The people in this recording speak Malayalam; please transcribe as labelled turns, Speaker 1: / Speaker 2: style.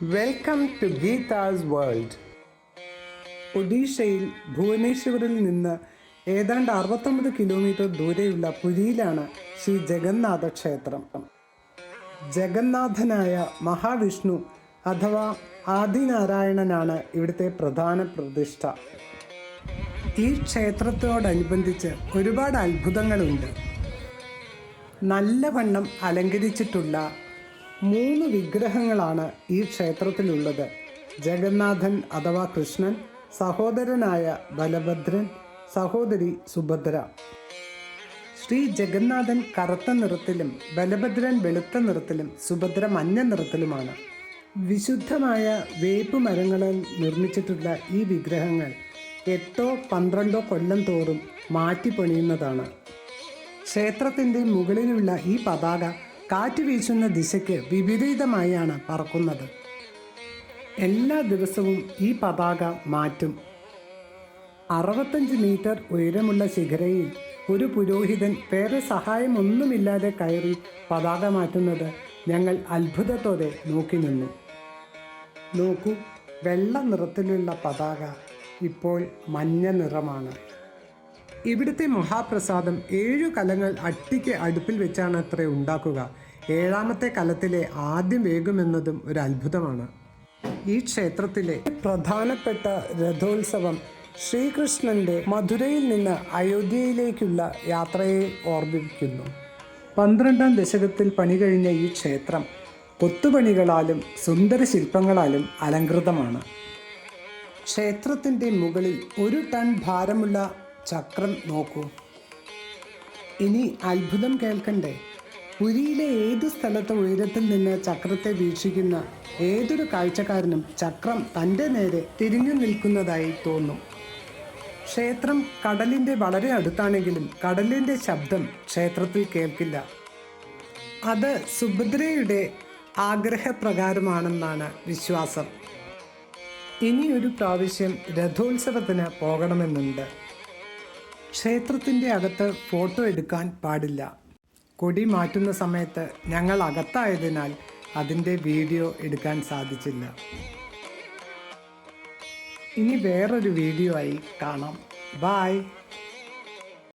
Speaker 1: Welcome to Geetha's world. ഒഡീഷയിൽ ഭുവനേശ്വറിൽ നിന്ന് ഏതാണ്ട് 69 കിലോമീറ്റർ ദൂരെയുള്ള പുരിയിലാണ് ശ്രീ ജഗന്നാഥ ക്ഷേത്രം. ജഗന്നാഥനായ മഹാവിഷ്ണു അഥവാ ആദിനാരായണനാണ് ഇവിടുത്തെ പ്രധാന പ്രതിഷ്ഠ. ഈ ക്ഷേത്രത്തോടനുബന്ധിച്ച് ഒരുപാട് അത്ഭുതങ്ങളുണ്ട്. നല്ലവണ്ണം അലങ്കരിച്ചിട്ടുള്ള 3 വിഗ്രഹങ്ങളാണ് ഈ ക്ഷേത്രത്തിലുള്ളത്. ജഗന്നാഥൻ അഥവാ കൃഷ്ണൻ, സഹോദരനായ ബലഭദ്രൻ, സഹോദരി സുഭദ്ര. ശ്രീ ജഗന്നാഥൻ കറുത്ത നിറത്തിലും ബലഭദ്രൻ വെളുത്ത നിറത്തിലും സുഭദ്ര മഞ്ഞ നിറത്തിലുമാണ്. വിശുദ്ധമായ വേപ്പ് മരങ്ങളിൽ നിർമ്മിച്ചിട്ടുള്ള ഈ വിഗ്രഹങ്ങൾ 8-12 കൊല്ലം തോറും മാറ്റിപ്പണിയുന്നതാണ്. ക്ഷേത്രത്തിൻ്റെ മുകളിലുള്ള ഈ പതാക കാറ്റ് വീശുന്ന ദിശയ്ക്ക് വിപരീതമായാണ് പറക്കുന്നത്. എല്ലാ ദിവസവും ഈ പതാക മാറ്റും. 65 മീറ്റർ ഉയരമുള്ള ശിഖരയിൽ ഒരു പുരോഹിതൻ വേറെ സഹായമൊന്നുമില്ലാതെ കയറി പതാക മാറ്റുന്നത് ഞങ്ങൾ അത്ഭുതത്തോടെ നോക്കി നിന്നു. നോക്കൂ, വെള്ള നിറത്തിലുള്ള പതാക ഇപ്പോൾ മഞ്ഞ നിറമാണ്. ഇവിടുത്തെ മഹാപ്രസാദം 7 കലങ്ങൾ അട്ടിക്ക് അടുപ്പിൽ വെച്ചാണ് അത്ര ഉണ്ടാക്കുക. 7ാമത്തെ കലത്തിലെ ആദ്യം വേകുമെന്നതും ഒരു അത്ഭുതമാണ്. ഈ ക്ഷേത്രത്തിലെ പ്രധാനപ്പെട്ട രഥോത്സവം ശ്രീകൃഷ്ണൻ്റെ മധുരയിൽ നിന്ന് അയോധ്യയിലേക്കുള്ള യാത്രയെ ഓർമ്മിപ്പിക്കുന്നു. 12ാം ദശകത്തിൽ പണി കഴിഞ്ഞ ഈ ക്ഷേത്രം കൊത്തുപണികളാലും സുന്ദര ശില്പങ്ങളാലും അലങ്കൃതമാണ്. ക്ഷേത്രത്തിൻ്റെ മുകളിൽ 1 ടൺ ഭാരമുള്ള ചക്രം നോക്കൂ. ഇനി അത്ഭുതം കേൾക്കണ്ടേ? പുരിയിലെ ഏതു സ്ഥലത്തെ ഉയരത്തിൽ നിന്ന് ചക്രത്തെ വീക്ഷിക്കുന്ന ഏതൊരു കാഴ്ചക്കാരനും ചക്രം തൻ്റെ നേരെ തിരിഞ്ഞു നിൽക്കുന്നതായി തോന്നും. ക്ഷേത്രം കടലിൻ്റെ വളരെ അടുത്താണെങ്കിലും കടലിൻ്റെ ശബ്ദം ക്ഷേത്രത്തിൽ കേൾക്കില്ല. അത് സുഭദ്രയുടെ ആഗ്രഹപ്രകാരമാണെന്നാണ് വിശ്വാസം. ഇനിയൊരു പ്രാവശ്യം രഥോത്സവത്തിന് പോകണമെന്നുണ്ട്. ക്ഷേത്രത്തിൻ്റെ അകത്ത് ഫോട്ടോ എടുക്കാൻ പാടില്ല. കൊടി മാറ്റുന്ന സമയത്ത് ഞങ്ങൾ അകത്തായതിനാൽ അതിൻ്റെ വീഡിയോ എടുക്കാൻ സാധിച്ചില്ല. ഇനി വേറൊരു വീഡിയോ ആയി കാണാം. ബൈ.